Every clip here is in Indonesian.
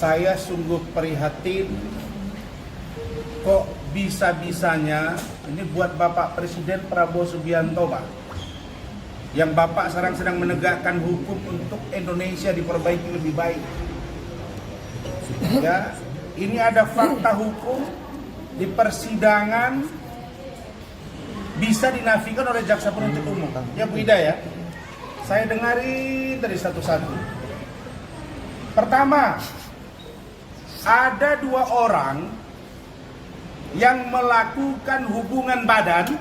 Saya sungguh prihatin kok bisa-bisanya ini buat Bapak Presiden Prabowo Subianto, Pak. Yang Bapak sekarang sedang menegakkan hukum untuk Indonesia diperbaiki lebih baik. Ya, ini ada fakta hukum di persidangan bisa dinafikan oleh jaksa penuntut umum. Ya Bu Ida ya. Saya dengarin dari satu-satu. Pertama, ada 2 orang yang melakukan hubungan badan.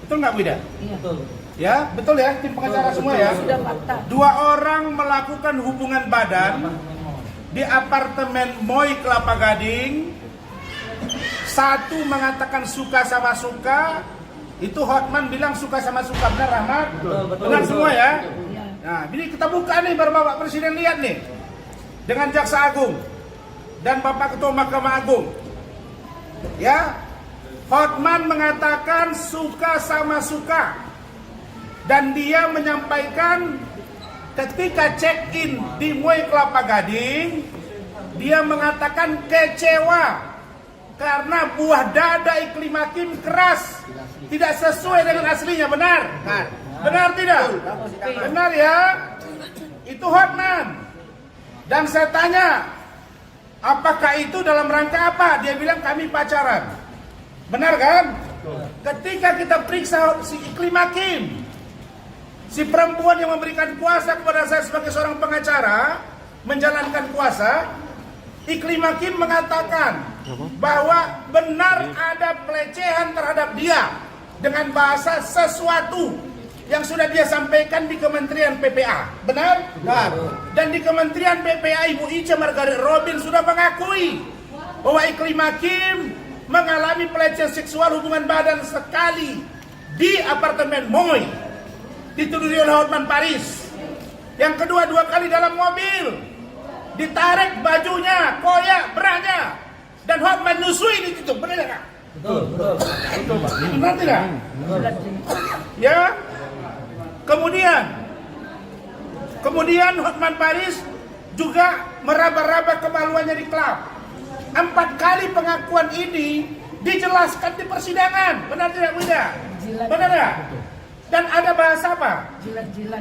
Betul nggak Bu Ida? Iya, betul. Ya, betul ya, tim pengacara semua ya. Sudah fakta. 2 orang melakukan hubungan badan di apartemen Moi Kelapa Gading. 1 mengatakan suka sama suka. Itu Hotman bilang suka sama suka, benar Rahmat? Betul. Benar semua ya? Iya. Nah, ini kita buka nih baru Bapak Presiden lihat nih. Dengan Jaksa Agung dan Bapak Ketua Mahkamah Agung. Ya. Hotman mengatakan suka sama suka. Dan dia menyampaikan ketika check-in di Moi Kelapa Gading, dia mengatakan kecewa karena buah dada Iklim Hakim keras, tidak sesuai dengan aslinya. Benar? Benar tidak? Benar ya? Itu Hotman. Dan saya tanya, apakah itu dalam rangka apa? Dia bilang kami pacaran. Benar kan? Ketika kita periksa si Iklim Hakim, si perempuan yang memberikan kuasa kepada saya sebagai seorang pengacara, menjalankan kuasa, Iklim Hakim mengatakan bahwa benar ada pelecehan terhadap dia dengan bahasa sesuatu yang sudah dia sampaikan di Kementerian PPA. Benar? Benar. Dan di Kementerian PPA Ibu Ica Margaret Robin sudah mengakui bahwa Iklim Hakim mengalami pelecehan seksual hubungan badan sekali di apartemen Moi, dituduhi oleh Hotman Paris. Yang kedua 2 kali dalam mobil, ditarik bajunya, koyak, beranya, dan Hotman nyusui di situ. Benar nggak? Betul. Benar tidak? Ya. Kemudian Hotman Paris juga meraba-raba kemaluannya di klub. 4 kali pengakuan ini dijelaskan di persidangan. Benar tidak, Wida? Benar tidak? Dan ada bahasa apa?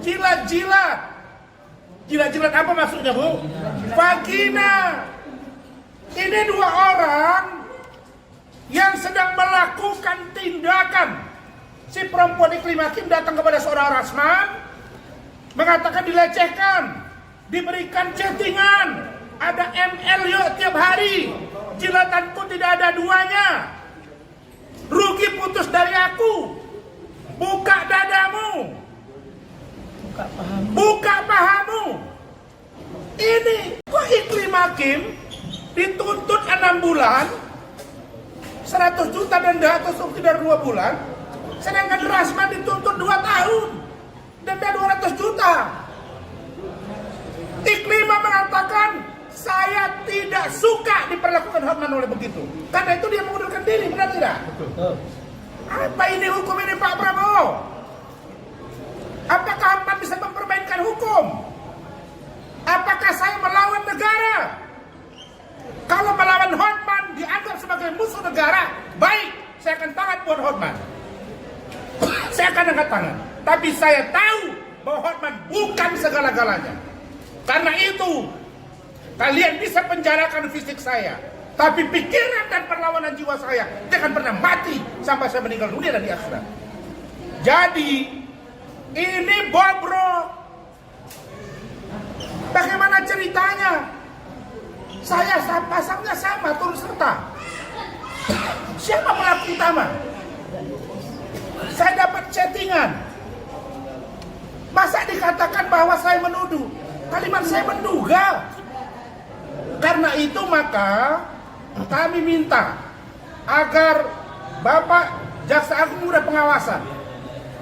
Jilat-jilat. Jilat-jilat apa maksudnya, Bu? Vagina. Ini 2 orang yang sedang melakukan tindakan. Si perempuan Iklim Hakim datang kepada seorang Rasman, mengatakan dilecehkan, diberikan chattingan, ada ML yuk tiap hari, jilatanku tidak ada 2-nya, rugi putus dari aku, buka dadamu, buka pahamu. Ini kok Iklim Hakim dituntut 6 bulan, 100 juta denda atau subsidi dari 2 bulan, sedangkan Rasman dituntut 2 tahun, denda 200 juta. Iklimah mengatakan, saya tidak suka diperlakukan Hotman oleh begitu. Karena itu dia mengundurkan diri, benar tidak? Betul. Apa ini hukum ini Pak Prabowo? Apakah Hotman bisa mempermainkan hukum? Apakah saya melawan negara? Kalau melawan Hotman dianggap sebagai musuh negara, baik, saya akan taat buat Hotman. Saya akan angkat tangan. Tapi saya tahu bahwa Hotman bukan segala-galanya. Karena itu, kalian bisa penjarakan fisik saya, tapi pikiran dan perlawanan jiwa saya jangan pernah mati sampai saya meninggal dunia dan di akhirat. Jadi, ini bobrok. Bagaimana ceritanya? Saya pasangnya sama, turut serta. Siapa pelaku utama? Saya dapat chattingan. Masa dikatakan bahwa saya menuduh? Kalimat saya menduga. Karena itu maka kami minta agar Bapak Jaksa Agung Muda Pengawasan,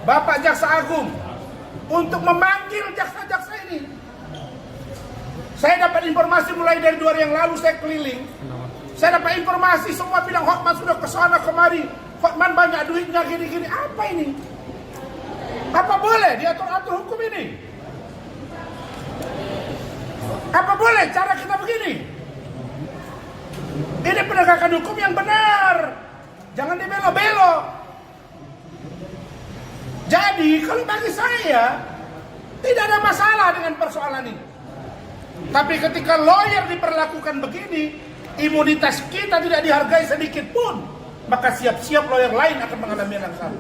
Bapak Jaksa Agung, untuk memanggil jaksa-jaksa ini. Saya dapat informasi mulai dari 2 hari yang lalu saya keliling. Saya dapat informasi semua bilang Hotman sudah kesana kemari. Hotman banyak duitnya gini-gini. Apa ini? Apa boleh diatur-atur hukum ini? Apa boleh cara kita begini? penegakan hukum yang benar. Jangan dibelok-belok. Jadi kalau bagi saya tidak ada masalah dengan persoalan ini. Tapi ketika lawyer diperlakukan begini, imunitas kita tidak dihargai sedikit pun, maka siap-siap lawyer lain akan mengalami yang sama.